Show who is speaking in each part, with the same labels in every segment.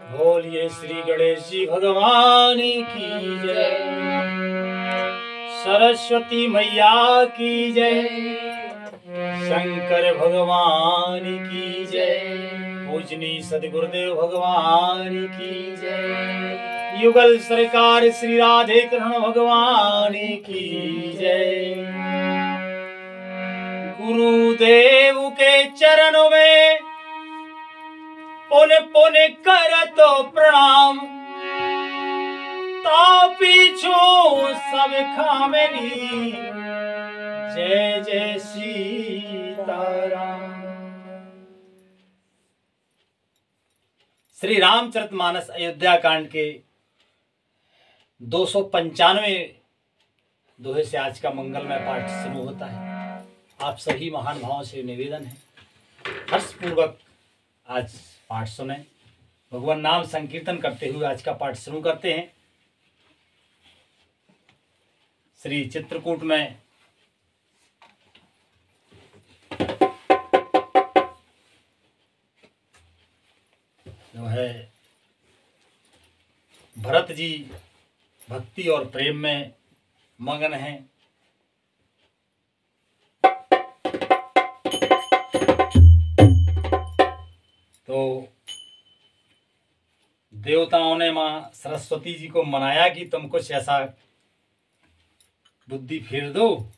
Speaker 1: बोलिए श्री गणेश जी भगवान की जय, सरस्वती मैया की जय, शंकर भगवान की जय, पूजनी सदगुरुदेव भगवान की जय, युगल सरकार श्री राधे कृष्ण भगवान की जय। गुरुदेव के चरणों में पुन पुन कर तो प्रणाम, ता पीछू सब खामेली, जय जय सीताराम। श्री रामचरितमानस अयोध्या कांड के 295 दोहे से आज का मंगलमय पाठ शुरू होता है। आप सभी महान भावों से निवेदन है, हर्षपूर्वक आज पाठ सुने, भगवान नाम संकीर्तन करते हुए आज का पाठ शुरू करते हैं। श्री चित्रकूट में जो है भरत जी भक्ति और प्रेम में मगन हैं। तो देवताओं ने मां सरस्वती जी को मनाया कि तुम कुछ ऐसा बुद्धि फेर दो,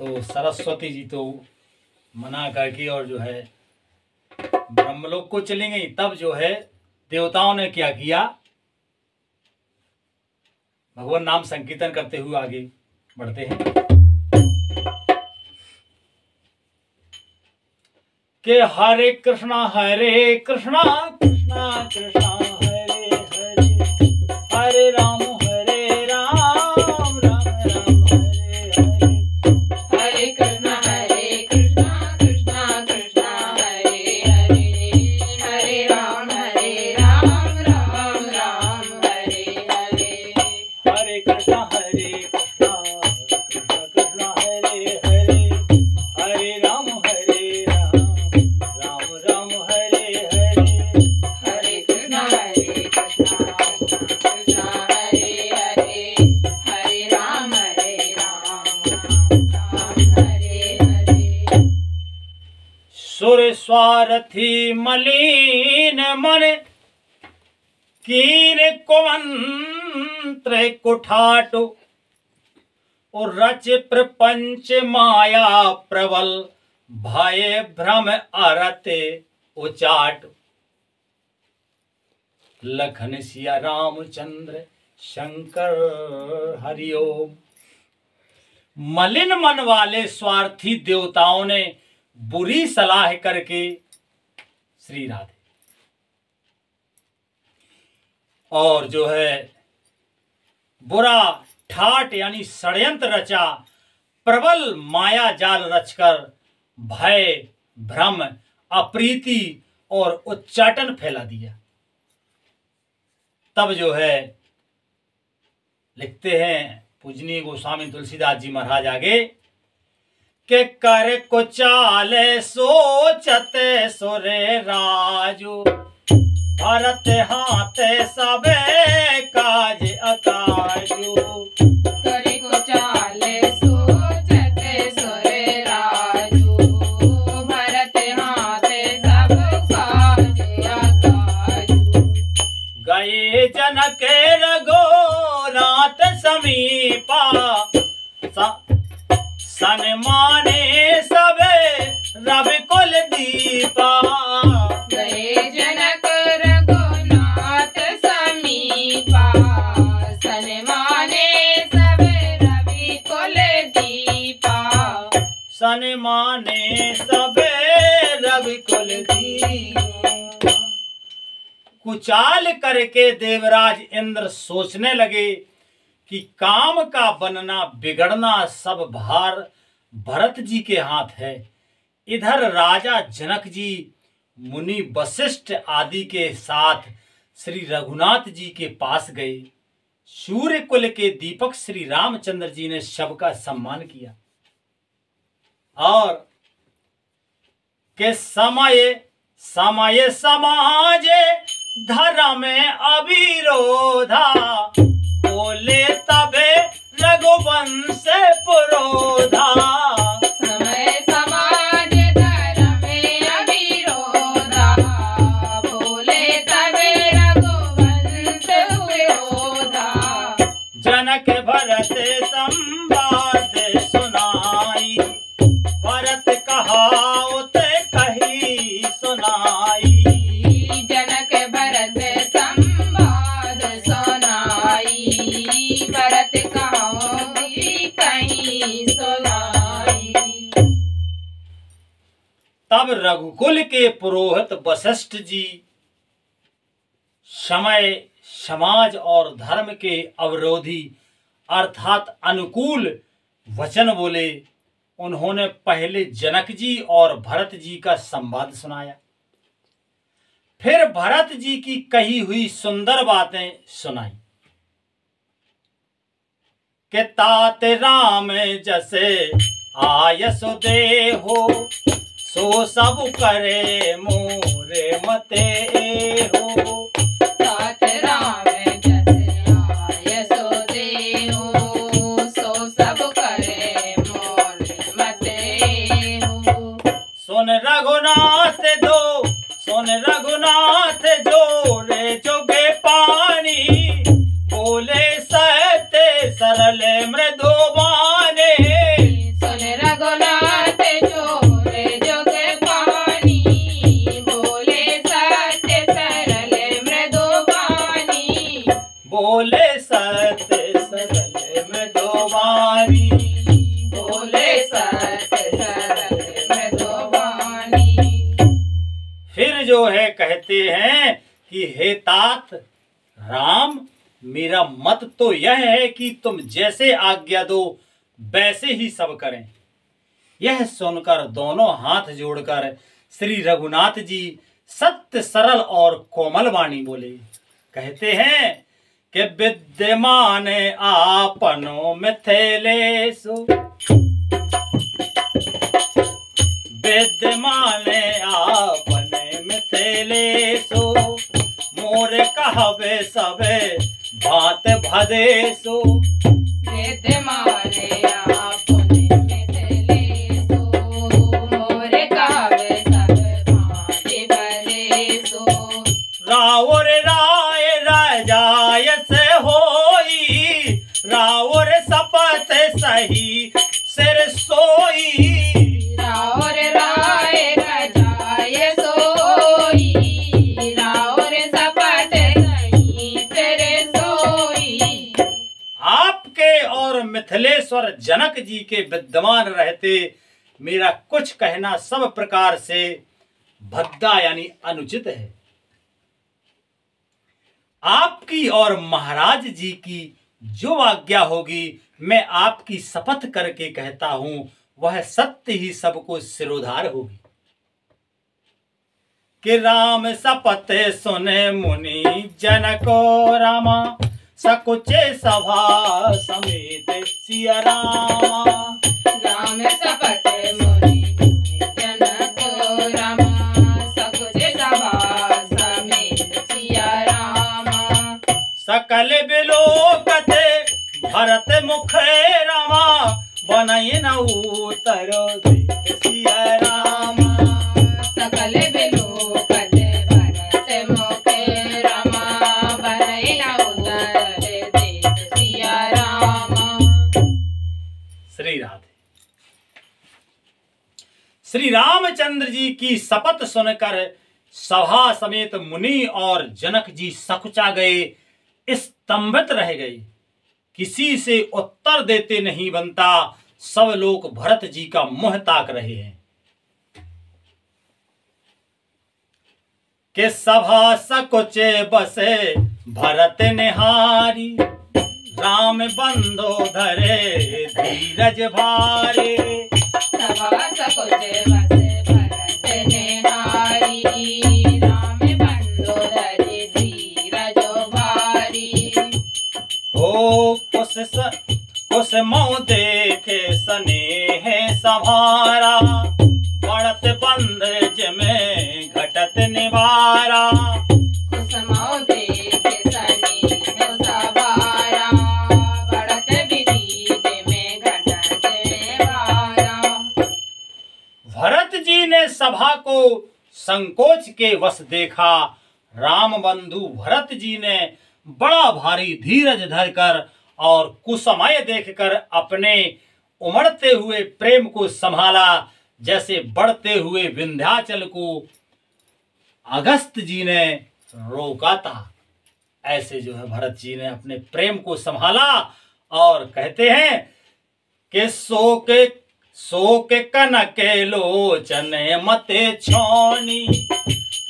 Speaker 1: तो सरस्वती जी तो मना करके और जो है ब्रह्मलोक को चली गई। तब जो है देवताओं ने क्या किया, भगवान नाम संकीर्तन करते हुए आगे बढ़ते हैं कि हरे कृष्णा कृष्णा कृष्णा हरे हरे, हरे राम राम राम हरे हरे।
Speaker 2: हरे कृष्णा कृष्णा कृष्णा हरे हरे, हरे राम राम राम हरे हरे।
Speaker 1: हरे कृष्णा कृष्णा कृष्णा हरे हरे, हरे राम राम हरे हरे।
Speaker 2: हरे कृष्णा कृष्णा कृष्णा हरे हरे, हरे राम राम हरे हरे।
Speaker 1: सुर स्वार्थी मलिन मन, कीन कुमंत्र कुठाटो, और रच प्रपंच माया प्रबल, भय भ्रम अरते उचाट। लखन सिया रामचंद्र शंकर हरिओम। मलिन मन वाले स्वार्थी देवताओं ने बुरी सलाह करके श्री राधे और जो है बुरा ठाट यानी षड्यंत्र रचा, प्रबल माया जाल रचकर भय भ्रम अप्रीति और उच्चाटन फैला दिया। तब जो है लिखते हैं पूजनीय गोस्वामी तुलसीदास जी महाराज आगे के कर कुचाले सोचते सुरे राजू, भरत हाथे सबे काज अकाजू।
Speaker 2: करे को चाले सोचते सोरे राजू, भरत हाथे सब काज अकाजू।
Speaker 1: गए जनक रघुनाथ समीपा, सन्माने सबे रवि कुल दीपा।
Speaker 2: गए जनक रघुनाथ समीपा, सन्माने सबे रवि कुल दीपा।
Speaker 1: सन्माने सबे रवि कुल दीपा। कुचाल करके देवराज इंद्र सोचने लगे कि काम का बनना बिगड़ना सब भार भरत जी के हाथ है। इधर राजा जनक जी मुनि वशिष्ठ आदि के साथ श्री रघुनाथ जी के पास गए। सूर्य कुल के दीपक श्री रामचंद्र जी ने सबका सम्मान किया और के समय समय समाज धर्म अविरोधा, बोले तबे रघुवंश पुरोधा।
Speaker 2: समय समाज धर्म अविरोधा, बोले तबे रघुवंश पुरोधा।
Speaker 1: जनक भरत संवाद सुनाई, भरत कहावत कही सुनाई।
Speaker 2: जनक भरत संवाद सुनाई, भरत कहावत कही सुनाई।
Speaker 1: तब रघुकुल के पुरोहित वशिष्ठ जी समय, समाज और धर्म के अवरोधी अर्थात अनुकूल वचन बोले। उन्होंने पहले जनक जी और भरत जी का संवाद सुनाया, फिर भरत जी की कही हुई सुंदर बातें सुनाई कि तात राम जैसे आयसु देहो, सो सब करे मोरे मते हो।
Speaker 2: तात राम जैसे आयसु देहो, सो सब करे मोरे मते हो।
Speaker 1: सुन रघुनाथ दो, सुन रघुनाथ जोरे जोगे पानी, बोले सत्य सरल मृदु बाने।
Speaker 2: सुन रघुनाथ जोरे जोगे पानी, बोले सत्य सरल मृदु बानी।
Speaker 1: बोले सत्य सरल मृदु बानी,
Speaker 2: बोले सत्य सरल मृदु बानी।
Speaker 1: फिर जो है कहते हैं कि हे तात राम, मेरा मत तो यह है कि तुम जैसे आज्ञा दो वैसे ही सब करें। यह सुनकर दोनों हाथ जोड़कर श्री रघुनाथ जी सत्य सरल और कोमल वाणी बोले। कहते हैं कि विद्यमान आपनो मिथिलेषु, विद्यमान आपने मिथिलेषु, मोर कहबे सबे भात भदेषु।
Speaker 2: विद्यमान आपने मिथिलेषु, मोर कहबे सब भात भदेषु।
Speaker 1: राउर राय राजाय से होई, राउर शपथ सही सिर सोई।
Speaker 2: राउर राय राजाय सोई, राउर शपथ सही सिर सोई।
Speaker 1: आपके और मिथिलेश्वर जनक जी के विद्यमान रहते मेरा कुछ कहना सब प्रकार से भद्दा यानी अनुचित है। आपकी और महाराज जी की जो आज्ञा होगी मैं आपकी शपथ करके कहता हूं, वह सत्य ही सबको सिरोधार होगी। कि राम शपथ सुने मुनि जनको रामा, सकुचे सभा समेत सिया रामा।
Speaker 2: राम शपथ मुनि जनको रामा, सकुचे सभा समेत सिया रामा।
Speaker 1: सकल बिलोकते भरत मुखे रामा, बनई न उतर सिया रामा।
Speaker 2: सकल बिलोकत भरत मुखे रामा, बनई न उतर सिया रामा।
Speaker 1: श्री राधे। श्री रामचंद्र जी की शपथ सुनकर सभा समेत मुनि और जनक जी सकुचा गए, स्तंभित रह गए। किसी से उत्तर देते नहीं बनता, सब लोग भरत जी का मुंह ताक रहे हैं। कि सभा सकुचे बसे भरत निहारी, राम बंधो धरे धीरज भारे।
Speaker 2: सभा सकुचे बसे भरत निहारी, राम बंधो धरे धीरज भारी।
Speaker 1: हो कुछ मऊ देखे स्नेह संभारा, बढ़त बंध में घटत भरत निवारा।
Speaker 2: कुसुमो देख सनी हो सवारा, बढ़त विधि में घटत वारा।
Speaker 1: भरत जी ने सभा को संकोच के वश देखा। राम बंधु भरत जी ने बड़ा भारी धीरज धरकर और कुसमय देखकर अपने उमड़ते हुए प्रेम को संभाला, जैसे बढ़ते हुए विंध्याचल को अगस्त जी ने रोका था। ऐसे जो है भरत जी ने अपने प्रेम को संभाला और कहते हैं कि सो के कनक लोचन मते छोनी,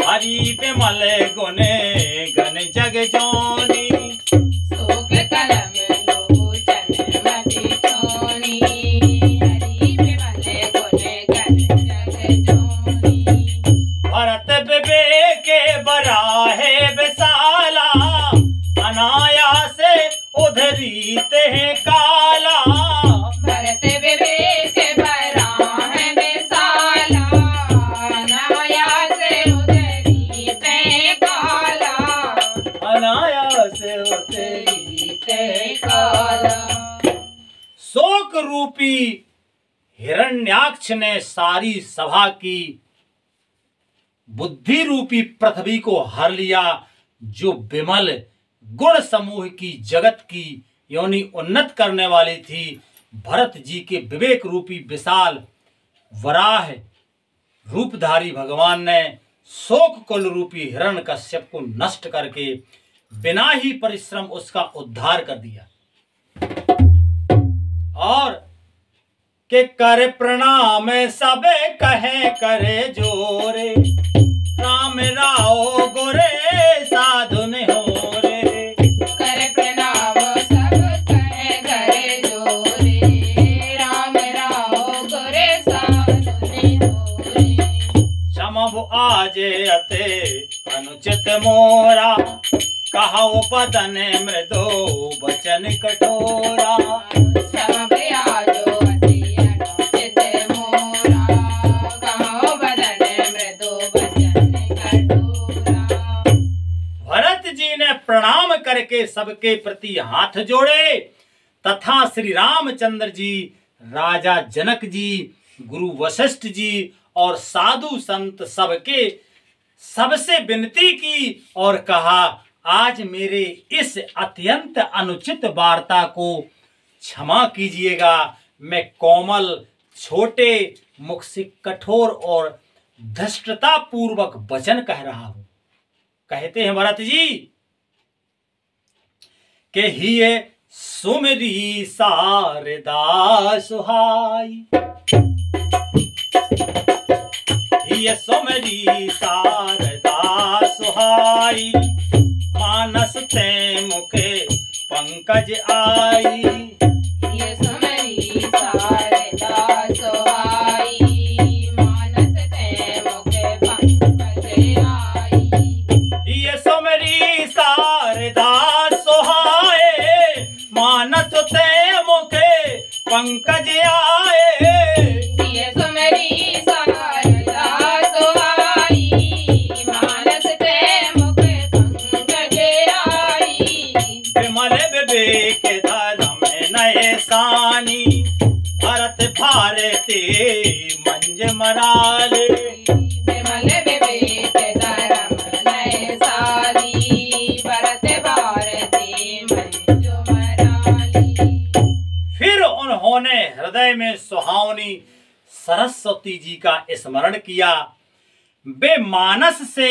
Speaker 1: हरि बिमल गुने गन जग जोनी।
Speaker 2: शोक कलम लोचन मति छोनी, हरि बिमल गुण गन जग जोनी।
Speaker 1: भरत विवेक बराहे विशाला, अनायास उधरीते हैं काला।
Speaker 2: भरत विवेक बराह विशाला, अनायास उधरीते काला।
Speaker 1: अनायास उधरीते
Speaker 2: काला।
Speaker 1: शोक रूपी हिरण्याक्ष ने सारी सभा की बुद्धि रूपी पृथ्वी को हर लिया, जो विमल गुण समूह की जगत की योनि उन्नत करने वाली थी। भरत जी के विवेक रूपी विशाल वराह रूपधारी भगवान ने शोक कुल रूपी हिरण्यकश्यप को नष्ट करके बिना ही परिश्रम उसका उद्धार कर दिया। और के कर प्रणाम सबे कहे करे जोरे, राम राओ गोरे साधु ने हो रे।
Speaker 2: कर प्रणाम सब कहे करे जोरे, राम राव गोरे साधु ने होरे।
Speaker 1: क्षमब आजे अते अनुचित मोरा, कहो बदन मृदो वचन कठोरा।
Speaker 2: क्षम ब्याजो अति अनुचित मोरा, कहो बदन मृदु वचन कठोरा।
Speaker 1: भरत जी ने प्रणाम करके सबके प्रति हाथ जोड़े तथा श्री रामचंद्र जी, राजा जनक जी, गुरु वशिष्ठ जी और साधु संत सबसे विनती की और कहा, आज मेरे इस अत्यंत अनुचित वार्ता को क्षमा कीजिएगा। मैं कोमल छोटे मुख से कठोर और धृष्टता पूर्वक वचन कह रहा हूं। कहते हैं भरत जी के हिये सुमरी शारदा सुहाई, हिये सुमरी शारदा सुहाई। मानस ते मुखे पंकज आई,
Speaker 2: ये सुमरी शारदा सुहाई। मानस ते मुख पंकज आई,
Speaker 1: ये सुमरी शारदा सुहाए। मानस ते मुखे पंकज आए,
Speaker 2: ये सुमरी शारदा सुहाई। मानस ते मुख पंकज आई,
Speaker 1: विमल विवेक धर्म नए सानी। भरत भारती मंज मराले,
Speaker 2: विमल विवेक धर्म नए सारी। भरत भारती मंजु मराली।
Speaker 1: फिर उन्होंने हृदय में सुहावनी सरस्वती जी का स्मरण किया। वे मानस से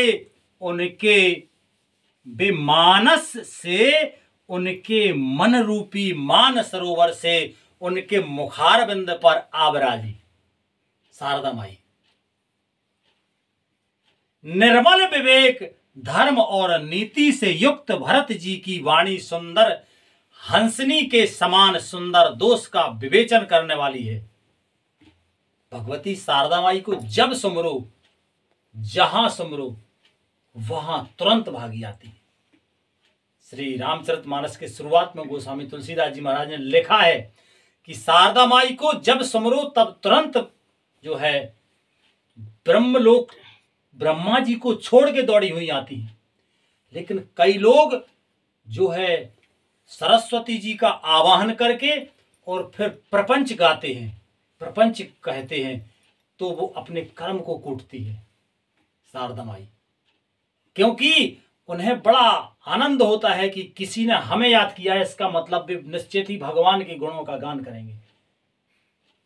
Speaker 1: उनके मन रूपी मान सरोवर से उनके मुखारबिंद पर आबराजी। शारदा माई निर्मल विवेक धर्म और नीति से युक्त भरत जी की वाणी सुंदर हंसनी के समान सुंदर दोष का विवेचन करने वाली है। भगवती शारदा माई को जब सुमरो, जहां सुमरो वहां तुरंत भागी आती है। श्री रामचरितमानस के शुरुआत में गोस्वामी तुलसीदास जी महाराज ने लिखा है कि शारदा माई को जब सुमरो तब तुरंत जो है ब्रह्मलोक ब्रह्मा जी को छोड़ के दौड़ी हुई आती हैं। लेकिन कई लोग जो है सरस्वती जी का आवाहन करके और फिर प्रपंच गाते हैं, प्रपंच कहते हैं, तो वो अपने कर्म को कूटती है शारदा माई, क्योंकि उन्हें बड़ा आनंद होता है कि किसी ने हमें याद किया है, इसका मतलब भी निश्चित ही भगवान के गुणों का गान करेंगे।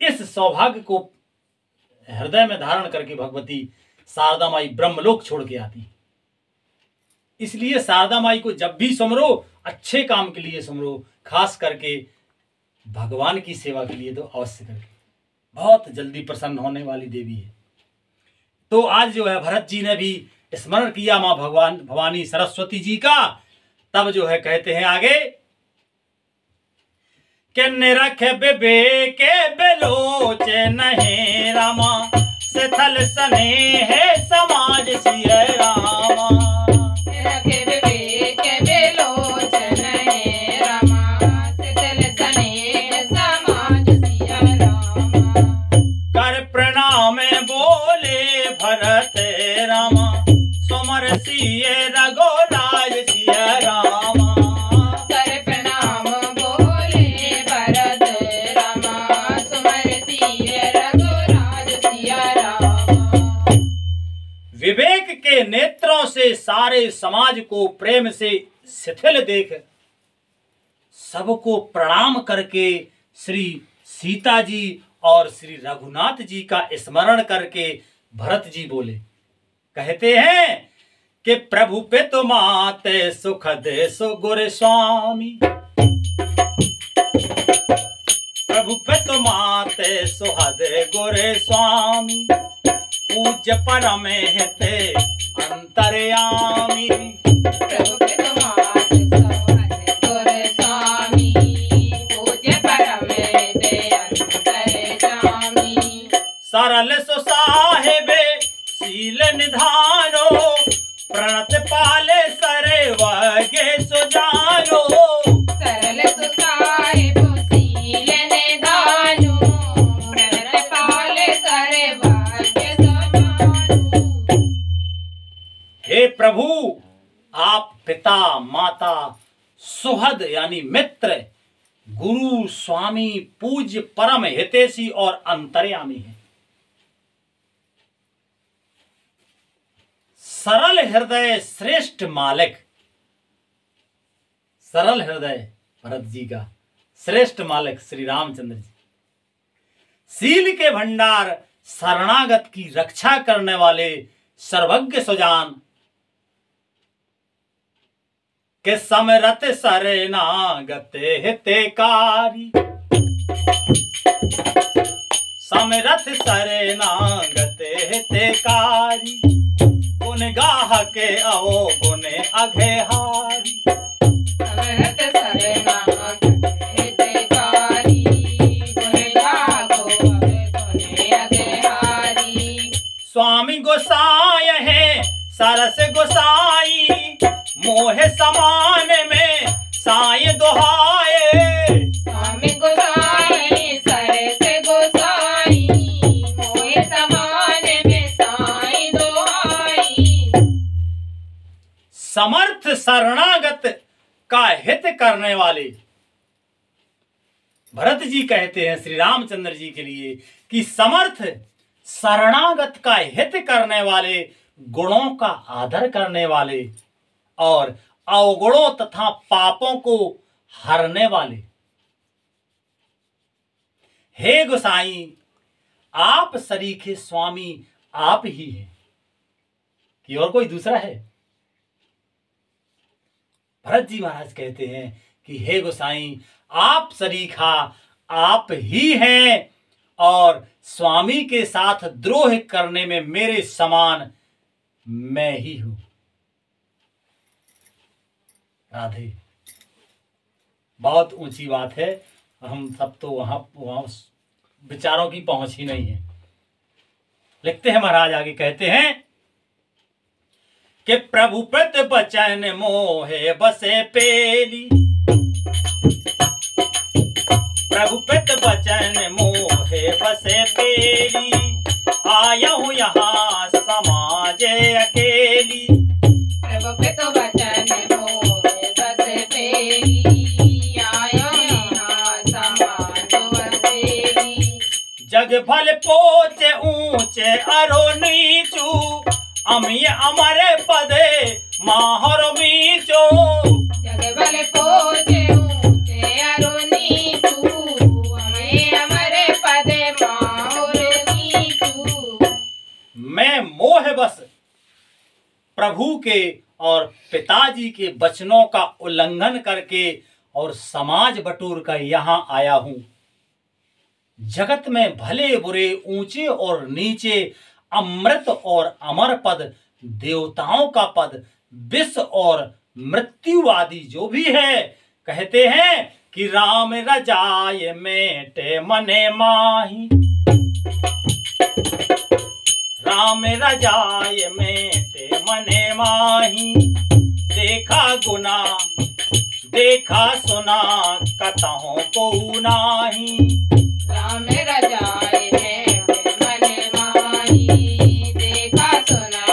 Speaker 1: इस सौभाग्य को हृदय में धारण करके भगवती शारदा माई ब्रह्मलोक छोड़ के आती। इसलिए शारदा माई को जब भी सुमरो अच्छे काम के लिए सुमरो, खास करके भगवान की सेवा के लिए तो अवश्य करके, बहुत जल्दी प्रसन्न होने वाली देवी है। तो आज जो है भरत जी ने भी स्मरण किया मां भगवान भवानी सरस्वती जी का, तब जो है कहते हैं आगे कि निरख बेबे के बेलोचे नहीं रामा से थल सने है समाज सिय रामा।
Speaker 2: रखे बेबे के बेलोचन है रामा से थल सने समाज सिया रामा।
Speaker 1: कर प्रणाम बोले भरत रामा सोमर सिय रघुराज सिय रामा।
Speaker 2: कर प्रणाम बोले भरत रामा सुमर सिय रघुराज सिया रामा।
Speaker 1: विवेक के नेत्रों से सारे समाज को प्रेम से शिथिल देख सबको प्रणाम करके श्री सीता जी और श्री रघुनाथ जी का स्मरण करके भरत जी बोले, कहते हैं कि प्रभु पे तो माते सुख दे सो गुर स्वामी, प्रभु पे तो माते सुहद गुर स्वामी, पूज्य परम हिते अंतर्यामी।
Speaker 2: प्रभु के तुम्हार सौहद गुर स्वामी पूज्य परम दे अंतर्यामी।
Speaker 1: सरल सो साहेबे शील निधानो, प्रणत पाले सरे वगे सो जानो।
Speaker 2: सरल सुसाहिब शील निधानु प्रणत पाले सरे भाग्य सजानु।
Speaker 1: हे प्रभु, आप पिता माता सुहद यानी मित्र, गुरु स्वामी पूज्य परम हितैषी और अंतर्यामी हैं। सरल हृदय श्रेष्ठ मालिक, सरल हृदय भरत जी का श्रेष्ठ मालिक श्री रामचंद्र जी, सील के भंडार शरणागत की रक्षा करने वाले सर्वज्ञ सुजान के समरथ शरणागत हितकारी, समरथ शरणागत हितकारी, गुण गाह के आओ गुण अघेहारी।
Speaker 2: समरथ शरणागत हितकारी गुण गाहो गुण अघेहारी।
Speaker 1: स्वामी गोसाई है सरस गोसाई, मोह समान में साई दोहाए।
Speaker 2: स्वामी गोसाई सरस गोसाई मोहे समान में साई दोहाई।
Speaker 1: समर्थ शरणागत का हित करने वाले भरत जी कहते हैं श्री रामचंद्र जी के लिए कि समर्थ शरणागत का हित करने वाले, गुणों का आदर करने वाले और अवगुणों तथा पापों को हरने वाले। हे गोसाई, आप सरीखे स्वामी आप ही हैं कि और कोई दूसरा है? भरत जी महाराज कहते हैं कि हे गोसाई, आप सरीखा आप ही हैं और स्वामी के साथ द्रोह करने में मेरे समान मैं ही हूं। राधे। बहुत ऊंची बात है, हम सब तो वहां विचारों की पहुंच ही नहीं है। लिखते हैं महाराज आगे, कहते हैं कि प्रभु प्रत बचन मोहे बसे पेली, प्रभु प्रत बचन मोहे बसे पेली, आया हूँ यहाँ समाज अकेली।
Speaker 2: प्रभु के तो वचन मोहे बस पेली, आयो यहाँ समाज अकेली।
Speaker 1: जग भल पोचे ऊंचे अरो नीचू, अमी अमरे पदे माहर मीचो।
Speaker 2: जग भल पोचे ऊंचे अरो नीचू, हमें हमारे पदे माहौर नीचू।
Speaker 1: मैं मोह बस प्रभु के और पिताजी के वचनों का उल्लंघन करके और समाज बटोर कर यहाँ आया हूँ। जगत में भले बुरे, ऊंचे और नीचे, अमृत और अमर पद, देवताओं का पद, विष और मृत्युवादी जो भी है, कहते हैं कि राम रजाय मेटे मने माही। राम रजाय मेटे मने माही, देखा गुना देखा सुना कतहों को नाही।
Speaker 2: राम रजाए हैं मने माही, देखा सुना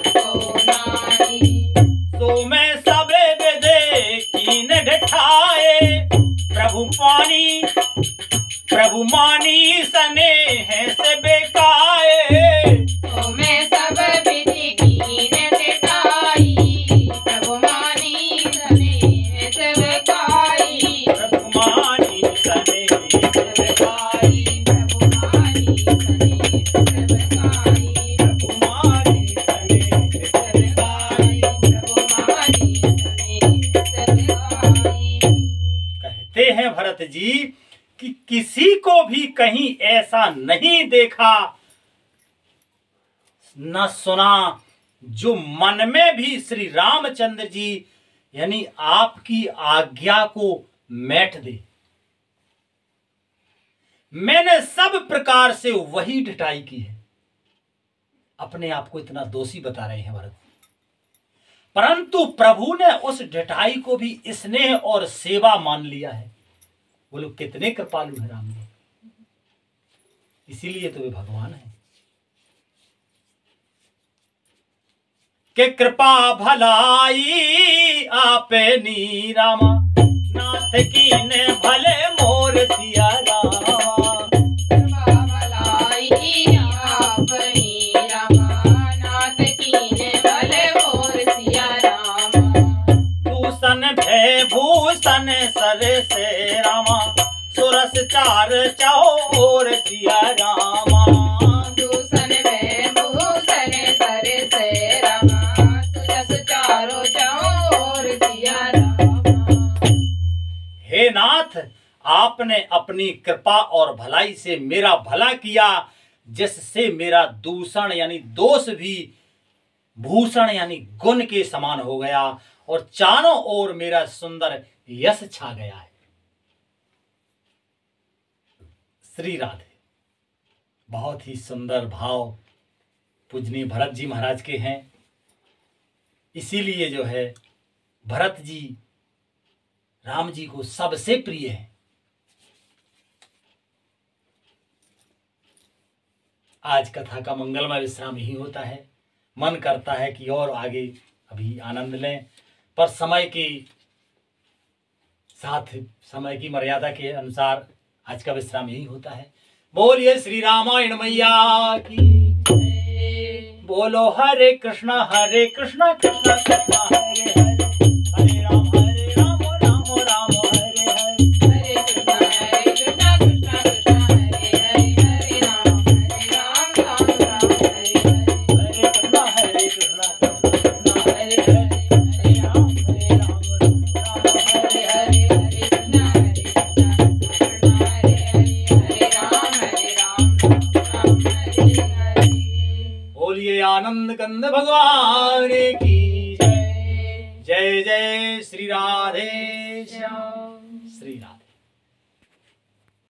Speaker 2: को नाही।
Speaker 1: तो मैं सबे बेदे कीन ढठाए, प्रभु मानी सने हैं से बेकाए।
Speaker 2: तो मैं सब विधि कीन दिखाई, प्रभु मानी सने सब काई।
Speaker 1: प्रभु मानी सने
Speaker 2: सब काई, प्रभु मानी सने सब काई।
Speaker 1: प्रभु मानी सने
Speaker 2: सब काई, प्रभु मानी सने सब काई।
Speaker 1: कहते हैं भरत जी कि किसी को भी कहीं ऐसा नहीं देखा न सुना जो मन में भी श्री रामचंद्र जी यानी आपकी आज्ञा को मैट दे। मैंने सब प्रकार से वही ढिठाई की है। अपने आप को इतना दोषी बता रहे हैं भरत, परंतु प्रभु ने उस ढिठाई को भी स्नेह और सेवा मान लिया है। वो लोग कितने कृपालु है राम जी, इसीलिए तो वे भगवान है। के कृपा भलाई आपे नी रामा, नाथ कीने भले मोर सिया रामा।
Speaker 2: कृपा भलाई आपनी रामा, नाथ कीने भले मोर सिया रामा।
Speaker 1: भूषण भय भूषण सर से रामा, सुरस चार चौर सिया रामा।
Speaker 2: दूषण में भूषण सर से रामा, सुरस चारों चौर सिया रामा।
Speaker 1: हे नाथ, आपने अपनी कृपा और भलाई से मेरा भला किया, जिससे मेरा दूषण यानी दोष भी भूषण यानी गुण के समान हो गया और चारों ओर मेरा सुंदर यश छा गया है। श्री राधे। बहुत ही सुंदर भाव पूजनीय भरत जी महाराज के हैं। इसीलिए जो है भरत जी राम जी को सबसे प्रिय है। आज कथा का मंगलमय विश्राम यही होता है। मन करता है कि और आगे अभी आनंद लें, पर समय के साथ समय की मर्यादा के अनुसार आज का विश्राम यही होता है। बोलिए श्री रामायण मैया की, बोलो हरे कृष्णा कृष्णा कृष्णा हरे हरे, हरे राम राम राम हरे हरे।
Speaker 2: हरे कृष्णा कृष्णा कृष्णा हरे हरे, हरे राम राम राम हरे हरे।
Speaker 1: हरे कृष्णा कृष्णा कृष्णा हरे हरे, हरे राम
Speaker 2: हरे हरे, हरे कृष्णा कृष्णा हरे हरे, हरे राम राम हरे हरे।
Speaker 1: बोलिए आनंद कंद भगवान की जय। जय जय श्री राधे श्याम।